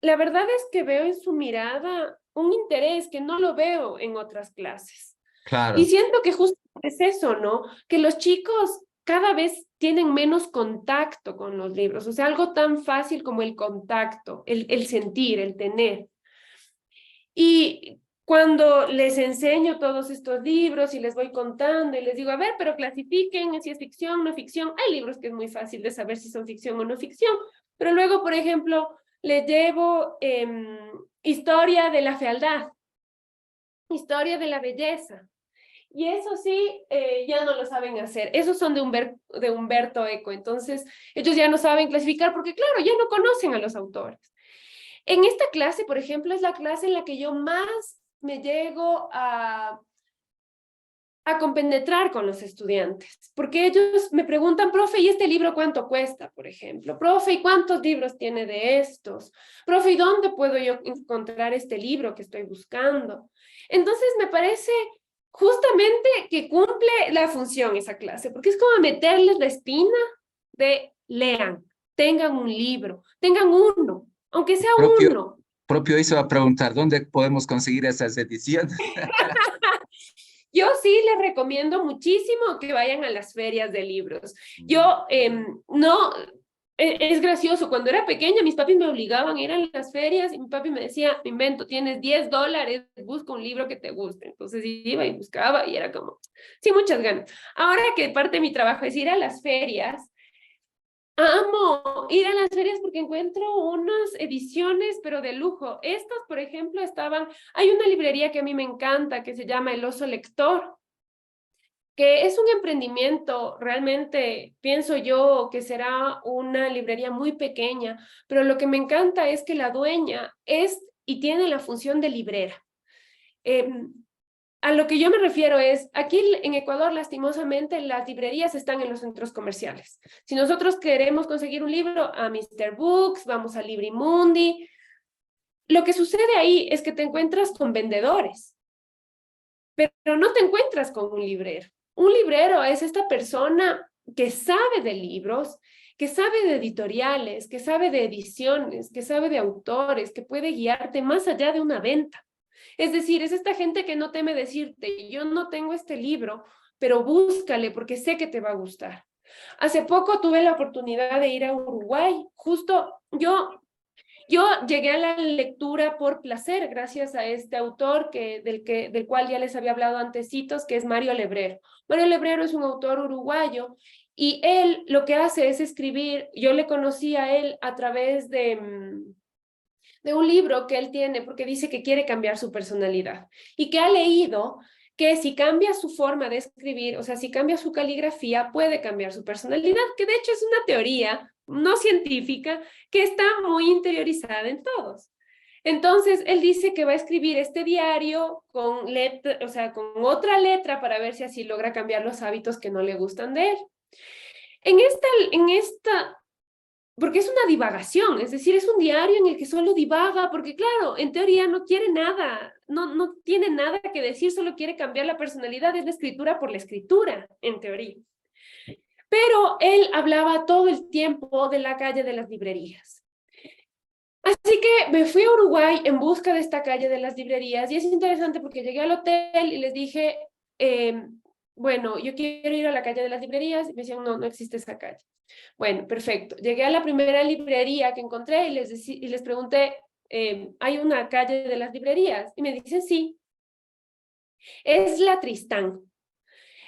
la verdad es que veo en su mirada un interés que no lo veo en otras clases. Y Claro. siento que justo es eso, ¿no? Que los chicos cada vez tienen menos contacto con los libros, o sea, algo tan fácil como el contacto, el sentir, el tener. Y cuando les enseño todos estos libros y les voy contando y les digo, a ver, pero clasifiquen si es ficción, no ficción. Hay libros que es muy fácil de saber si son ficción o no ficción, pero luego, por ejemplo, les llevo historia de la fealdad, historia de la belleza. Y eso sí, ya no lo saben hacer. Esos son de Humberto Eco. Entonces, ellos ya no saben clasificar porque, claro, ya no conocen a los autores. En esta clase, por ejemplo, es la clase en la que yo más me llego a compenetrar con los estudiantes, porque ellos me preguntan, profe, ¿y este libro cuánto cuesta, por ejemplo? Profe, ¿y cuántos libros tiene de estos? Profe, ¿y dónde puedo yo encontrar este libro que estoy buscando? Entonces, me parece justamente que cumple la función esa clase, porque es como meterles la espina de lean, tengan un libro, tengan uno, aunque sea Propio, uno. propio eso va a preguntar, ¿dónde podemos conseguir esas ediciones? Yo sí les recomiendo muchísimo que vayan a las ferias de libros. Yo no, es gracioso, cuando era pequeña mis papis me obligaban a ir a las ferias y mi papi me decía, me invento, tienes $10, busca un libro que te guste. Entonces iba y buscaba y era como, sí, muchas ganas. Ahora que parte de mi trabajo es ir a las ferias, amo ir a las ferias porque encuentro unas ediciones, pero de lujo. Estas, por ejemplo, hay una librería que a mí me encanta que se llama El Oso Lector, que es un emprendimiento, realmente pienso yo que será una librería muy pequeña, pero lo que me encanta es que la dueña es y tiene la función de librera. A lo que yo me refiero es, aquí en Ecuador, lastimosamente, las librerías están en los centros comerciales. Si nosotros queremos conseguir un libro, a Mr. Books, vamos a Librimundi. Lo que sucede ahí es que te encuentras con vendedores, pero no te encuentras con un librero. Un librero es esta persona que sabe de libros, que sabe de editoriales, que sabe de ediciones, que sabe de autores, que puede guiarte más allá de una venta. Es decir, es esta gente que no teme decirte, yo no tengo este libro, pero búscale porque sé que te va a gustar. Hace poco tuve la oportunidad de ir a Uruguay. Justo yo llegué a la lectura por placer gracias a este autor del cual ya les había hablado antecitos, que es Mario Lebrero. Mario Lebrero es un autor uruguayo y él lo que hace es escribir, yo le conocí a él a través de un libro que él tiene porque dice que quiere cambiar su personalidad y que ha leído que si cambia su forma de escribir, o sea, si cambia su caligrafía, puede cambiar su personalidad, que de hecho es una teoría no científica que está muy interiorizada en todos. Entonces, él dice que va a escribir este diario con letra, o sea, con otra letra para ver si así logra cambiar los hábitos que no le gustan de él. En esta porque es una divagación, es decir, es un diario en el que solo divaga, porque claro, en teoría no quiere nada, no tiene nada que decir, solo quiere cambiar la personalidad, es la escritura por la escritura, en teoría. Pero él hablaba todo el tiempo de la calle de las librerías. Así que me fui a Uruguay en busca de esta calle de las librerías y es interesante porque llegué al hotel y les dije, bueno, yo quiero ir a la calle de las librerías y me decían, no existe esa calle. Bueno, perfecto. Llegué a la primera librería que encontré y les pregunté, ¿hay una calle de las librerías? Y me dicen, sí, es la Tristán.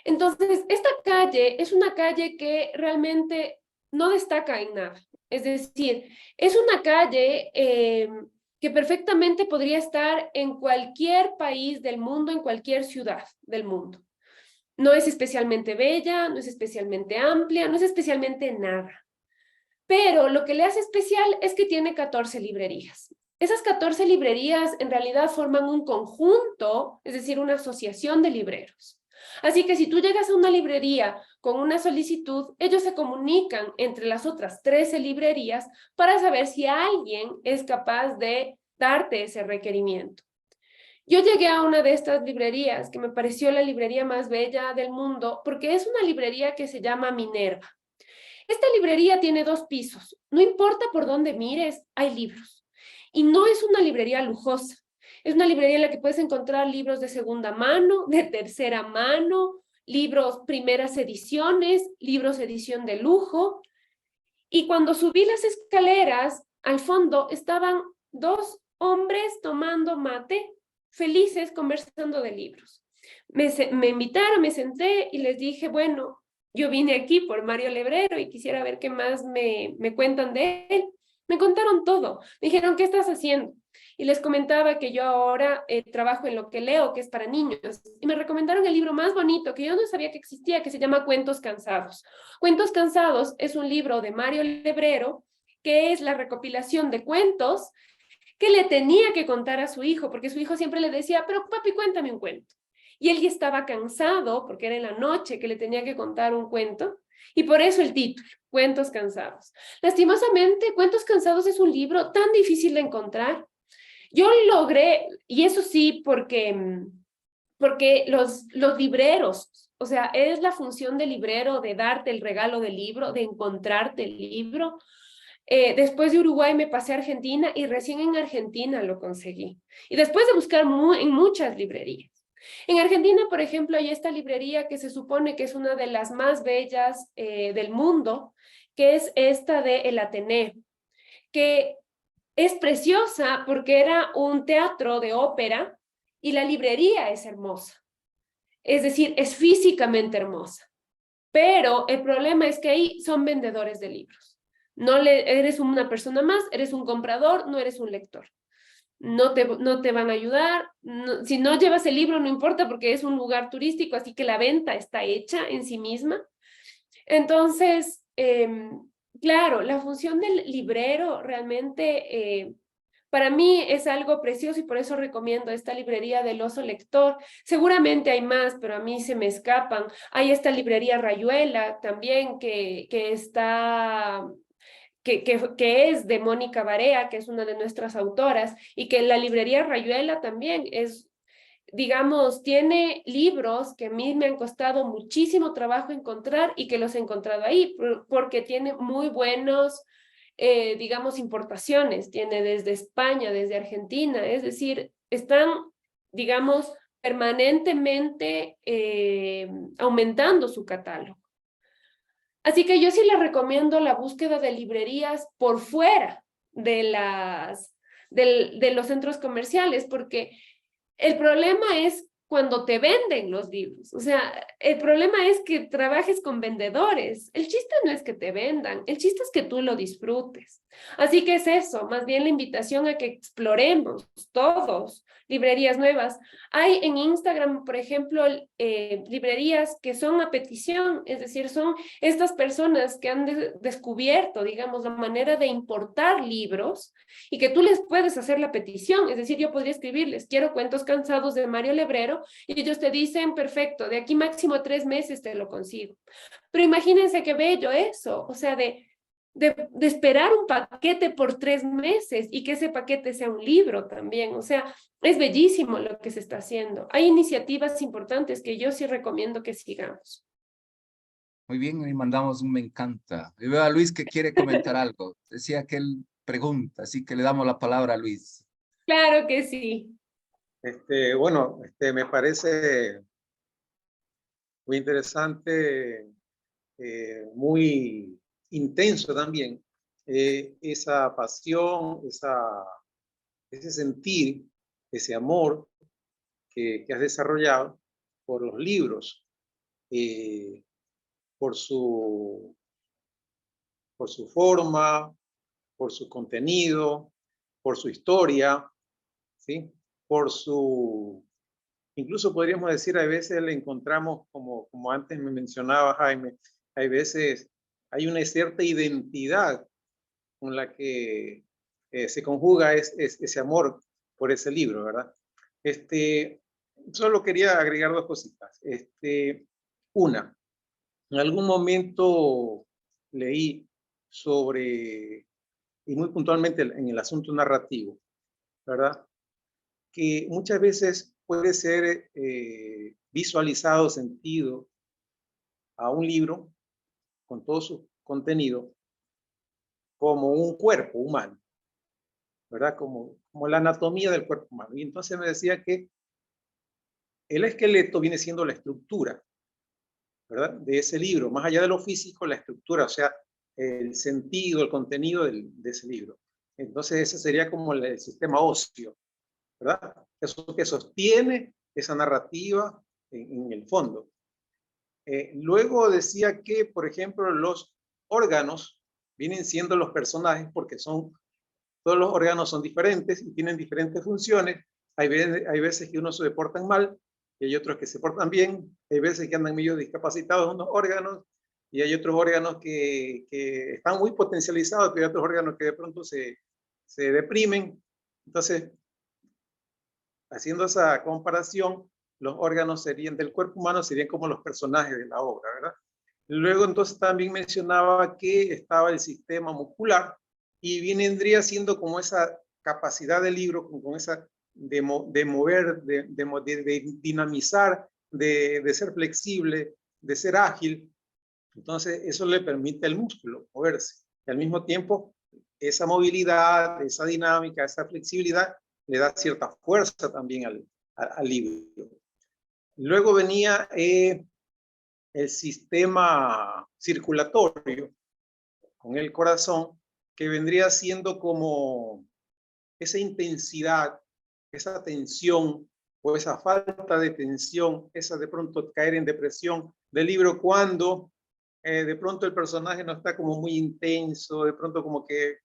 Entonces, esta calle es una calle que realmente no destaca en nada. Es decir, es una calle que perfectamente podría estar en cualquier país del mundo, en cualquier ciudad del mundo. No es especialmente bella, no es especialmente amplia, no es especialmente nada. Pero lo que le hace especial es que tiene 14 librerías. Esas 14 librerías en realidad forman un conjunto, es decir, una asociación de libreros. Así que si tú llegas a una librería con una solicitud, ellos se comunican entre las otras 13 librerías para saber si alguien es capaz de darte ese requerimiento. Yo llegué a una de estas librerías que me pareció la librería más bella del mundo porque es una librería que se llama Minerva. Esta librería tiene 2 pisos. No importa por dónde mires, hay libros. Y no es una librería lujosa. Es una librería en la que puedes encontrar libros de segunda mano, de tercera mano, libros primeras ediciones, libros edición de lujo. Y cuando subí las escaleras, al fondo estaban 2 hombres tomando mate, felices conversando de libros. Me invitaron, me senté y les dije, bueno, yo vine aquí por Mario Lebrero y quisiera ver qué más me cuentan de él. Me contaron todo. Me dijeron, ¿qué estás haciendo? Y les comentaba que yo ahora trabajo en lo que leo, que es para niños. Y me recomendaron el libro más bonito, que yo no sabía que existía, que se llama Cuentos Cansados. Cuentos Cansados es un libro de Mario Lebrero, que es la recopilación de cuentos que le tenía que contar a su hijo, porque su hijo siempre le decía, pero papi, cuéntame un cuento. Y él ya estaba cansado, porque era en la noche que le tenía que contar un cuento, y por eso el título, Cuentos Cansados. Lastimosamente, Cuentos Cansados es un libro tan difícil de encontrar. Yo logré, y eso sí, porque los libreros, o sea, es la función del librero de darte el regalo del libro, de encontrarte el libro. Después de Uruguay me pasé a Argentina y recién en Argentina lo conseguí. Y después de buscar en muchas librerías. En Argentina, por ejemplo, hay esta librería que se supone que es una de las más bellas del mundo, que es esta de El Ateneo, que es preciosa porque era un teatro de ópera y la librería es hermosa. Es decir, es físicamente hermosa. Pero el problema es que ahí son vendedores de libros. No eres una persona más, eres un comprador, no eres un lector. No te van a ayudar. No, si no llevas el libro, no importa porque es un lugar turístico, así que la venta está hecha en sí misma. Entonces, claro, la función del librero realmente para mí es algo precioso y por eso recomiendo esta librería del Oso Lector. Seguramente hay más, pero a mí se me escapan. Hay esta librería Rayuela también que es de Mónica Barea, que es una de nuestras autoras, y que la librería Rayuela también es, digamos, tiene libros que a mí me han costado muchísimo trabajo encontrar y que los he encontrado ahí, porque tiene muy buenos, digamos, importaciones, tiene desde España, desde Argentina, es decir, están, digamos, permanentemente aumentando su catálogo. Así que yo sí les recomiendo la búsqueda de librerías por fuera de los centros comerciales, porque el problema es cuando te venden los libros. O sea, el problema es que trabajes con vendedores. El chiste no es que te vendan, el chiste es que tú lo disfrutes. Así que es eso, más bien la invitación a que exploremos todos librerías nuevas. Hay en Instagram, por ejemplo, librerías que son a petición, es decir, son estas personas que han descubierto, digamos, la manera de importar libros y que tú les puedes hacer la petición. Es decir, yo podría escribirles, quiero Cuentos Cansados de Mario Lebrero, y ellos te dicen, perfecto, de aquí máximo 3 meses te lo consigo. Pero imagínense qué bello eso, o sea, de esperar un paquete por 3 meses y que ese paquete sea un libro también. O sea, es bellísimo lo que se está haciendo. Hay iniciativas importantes que yo sí recomiendo que sigamos. Muy bien, le mandamos un me encanta. Y veo a Luis que quiere comentar algo. Decía que él pregunta, así que le damos la palabra a Luis. Claro que sí. Bueno, me parece muy interesante, muy intenso también, esa pasión, ese sentir, ese amor que has desarrollado por los libros, por su forma, por su contenido, por su historia, ¿sí? Por su, incluso podríamos decir, a veces le encontramos, como antes me mencionaba Jaime, hay veces hay una cierta identidad con la que se conjuga ese amor por ese libro, ¿verdad? Solo quería agregar dos cositas. Una, en algún momento leí sobre, y muy puntualmente en el asunto narrativo, ¿verdad? Que muchas veces puede ser visualizado, sentido a un libro con todo su contenido como un cuerpo humano, ¿verdad? Como la anatomía del cuerpo humano. Y entonces me decía que el esqueleto viene siendo la estructura, ¿verdad? De ese libro, más allá de lo físico, la estructura, o sea, el sentido, el contenido de ese libro. Entonces ese sería como el sistema óseo, ¿verdad? Eso que sostiene esa narrativa en el fondo. Luego decía que, por ejemplo, los órganos vienen siendo los personajes porque todos los órganos son diferentes y tienen diferentes funciones. Hay veces que unos se portan mal y hay otros que se portan bien. Hay veces que andan medio discapacitados unos órganos y hay otros órganos que están muy potencializados, pero hay otros órganos que de pronto se deprimen. Entonces, haciendo esa comparación, los órganos del cuerpo humano serían como los personajes de la obra, ¿verdad? Luego entonces también mencionaba que estaba el sistema muscular y vendría siendo como esa capacidad del libro, con esa de mover, de dinamizar, de ser flexible, de ser ágil. Entonces eso le permite al músculo moverse. Y al mismo tiempo, esa movilidad, esa dinámica, esa flexibilidad le da cierta fuerza también al libro. Luego venía el sistema circulatorio con el corazón, que vendría siendo como esa intensidad, esa tensión o esa falta de tensión, esa de pronto caer en depresión del libro cuando de pronto el personaje no está como muy intenso, de pronto como que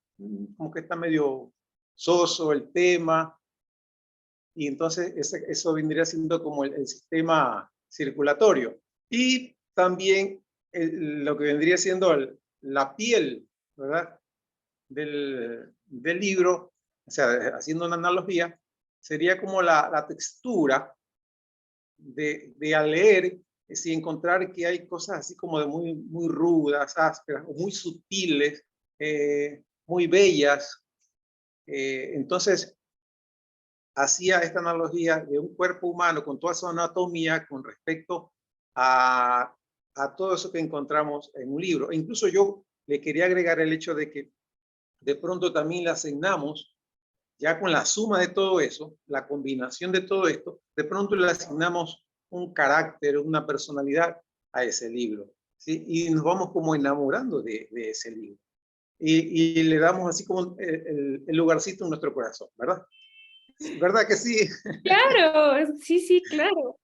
está medio soso el tema, y entonces eso vendría siendo como el sistema circulatorio. Y también lo que vendría siendo la piel, ¿verdad? Del libro, o sea, haciendo una analogía, sería como la textura de al leer, si encontrar que hay cosas así como de muy rudas, ásperas, o muy sutiles, muy bellas. Entonces, hacía esta analogía de un cuerpo humano con toda su anatomía con respecto a todo eso que encontramos en un libro. E incluso yo le quería agregar el hecho de que de pronto también le asignamos, ya con la suma de todo eso, la combinación de todo esto, de pronto le asignamos un carácter, una personalidad a ese libro, ¿sí? Y nos vamos como enamorando de ese libro. Y le damos así como el lugarcito en nuestro corazón, ¿verdad? ¿Verdad que sí? Claro, sí, claro.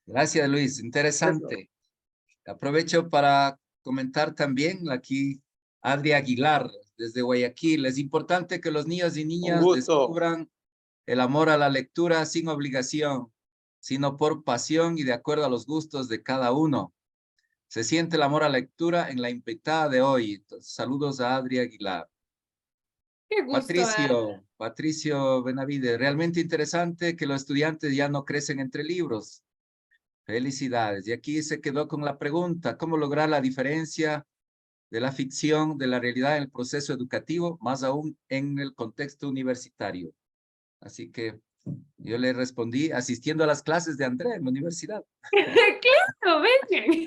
Gracias, Luis. Interesante. Aprovecho para comentar también aquí Adri Aguilar, desde Guayaquil. Es importante que los niños y niñas descubran el amor a la lectura sin obligación, sino por pasión y de acuerdo a los gustos de cada uno. Se siente el amor a la lectura en la invitada de hoy. Entonces, saludos a Adri Aguilar. Qué gusto. Patricio Benavides, realmente interesante que los estudiantes ya no crecen entre libros. Felicidades. Y aquí se quedó con la pregunta, ¿cómo lograr la diferencia de la ficción de la realidad en el proceso educativo, más aún en el contexto universitario? Así que yo le respondí asistiendo a las clases de Andrea en la universidad. Claro, vengan.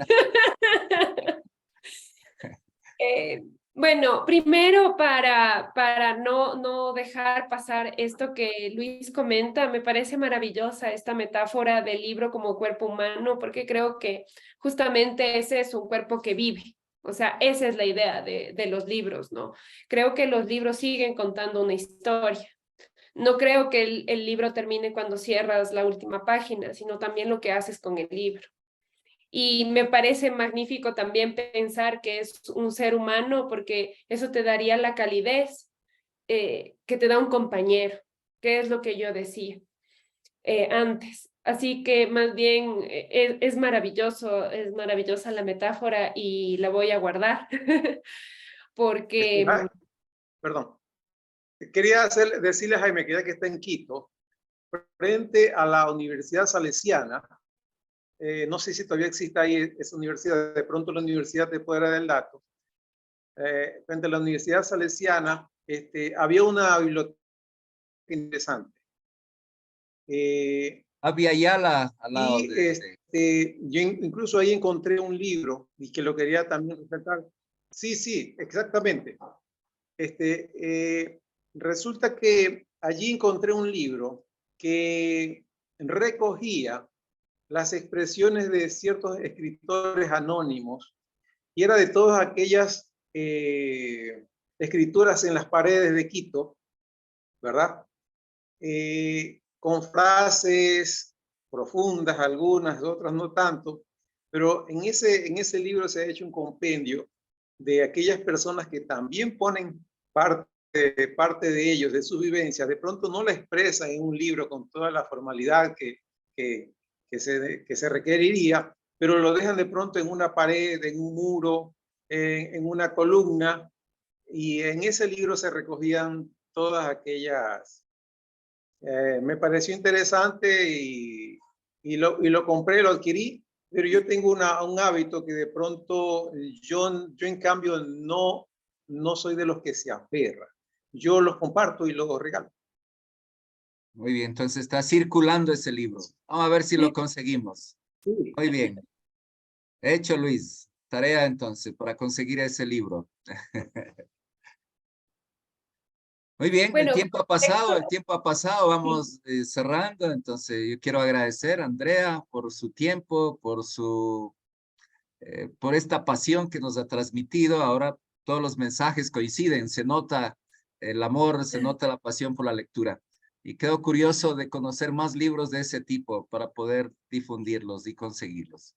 Bueno, primero para no dejar pasar esto que Luis comenta, me parece maravillosa esta metáfora del libro como cuerpo humano, porque creo que justamente ese es un cuerpo que vive. O sea, esa es la idea de los libros, ¿no? Creo que los libros siguen contando una historia. No creo que el libro termine cuando cierras la última página, sino también lo que haces con el libro. Y me parece magnífico también pensar que es un ser humano porque eso te daría la calidez que te da un compañero, que es lo que yo decía antes. Así que más bien es maravillosa la metáfora y la voy a guardar porque... Perdón, quería decirle a Jaime que ya que está en Quito, frente a la Universidad Salesiana, no sé si todavía existe ahí esa universidad, de pronto la universidad te puede dar el dato. Frente a la Universidad Salesiana, había una biblioteca interesante. Había allá al lado y yo incluso ahí encontré un libro y que lo quería también resaltar. Sí, exactamente. Resulta que allí encontré un libro que recogía las expresiones de ciertos escritores anónimos y era de todas aquellas escrituras en las paredes de Quito, ¿verdad? Con frases profundas, algunas, otras no tanto, pero en ese libro se ha hecho un compendio de aquellas personas que también ponen parte de ellos, de sus vivencias, de pronto no la expresan en un libro con toda la formalidad que se requeriría, pero lo dejan de pronto en una pared, en un muro, en una columna, y en ese libro se recogían todas aquellas. Me pareció interesante y lo compré, lo adquirí, pero yo tengo un hábito que de pronto yo en cambio no soy de los que se aferra. Yo los comparto y los regalo. Muy bien, entonces está circulando ese libro. Vamos a ver si lo conseguimos. Sí. Muy bien. Hecho, Luis. Tarea entonces para conseguir ese libro. Muy bien, Bueno, el tiempo ha pasado, vamos cerrando, entonces yo quiero agradecer a Andrea por su tiempo, por esta pasión que nos ha transmitido. Ahora todos los mensajes coinciden, se nota el amor, se nota la pasión por la lectura. Y quedo curioso de conocer más libros de ese tipo para poder difundirlos y conseguirlos.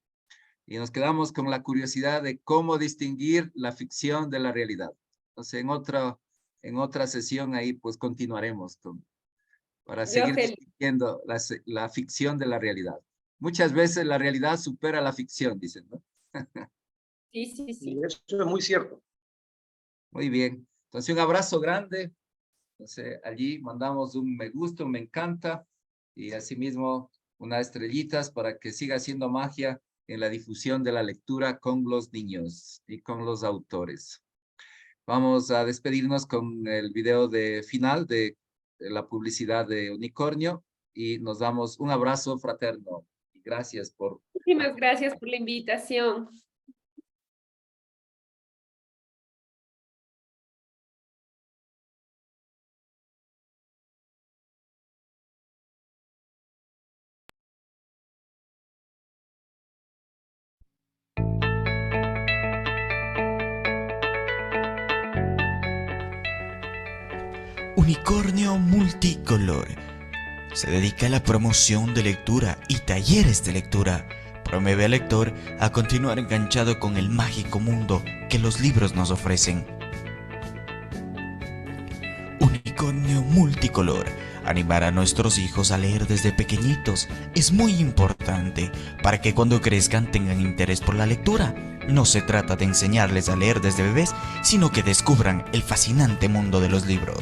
Y nos quedamos con la curiosidad de cómo distinguir la ficción de la realidad. Entonces, en otra sesión ahí pues continuaremos para seguir distinguiendo la ficción de la realidad. Muchas veces la realidad supera la ficción, dicen, ¿no? Sí. Y eso es muy cierto. Muy bien. Entonces, un abrazo grande. Entonces, allí mandamos un me gusta, un me encanta y asimismo unas estrellitas para que siga haciendo magia en la difusión de la lectura con los niños y con los autores. Vamos a despedirnos con el video final de la publicidad de Unicornio y nos damos un abrazo fraterno. Y gracias por... Muchísimas gracias por la invitación. Unicornio Multicolor se dedica a la promoción de lectura y talleres de lectura. Promueve al lector a continuar enganchado con el mágico mundo que los libros nos ofrecen. Unicornio Multicolor. Animar a nuestros hijos a leer desde pequeñitos es muy importante para que cuando crezcan tengan interés por la lectura. No se trata de enseñarles a leer desde bebés, sino que descubran el fascinante mundo de los libros.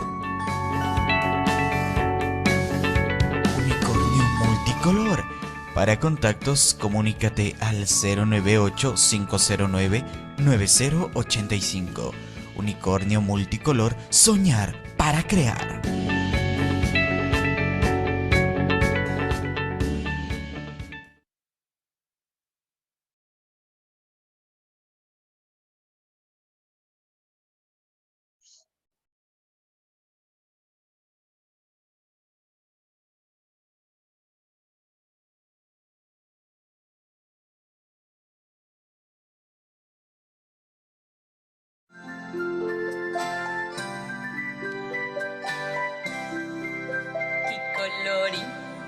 Multicolor. Para contactos, comunícate al 098-509-9085. Unicornio Multicolor, soñar para crear.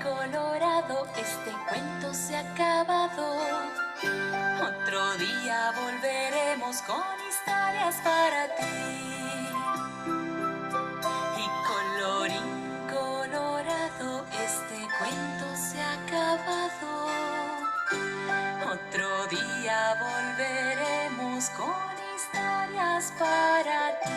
Colorado, este cuento se ha acabado. Otro día volveremos con historias para ti. Y colorín colorado, este cuento se ha acabado. Otro día volveremos con historias para ti.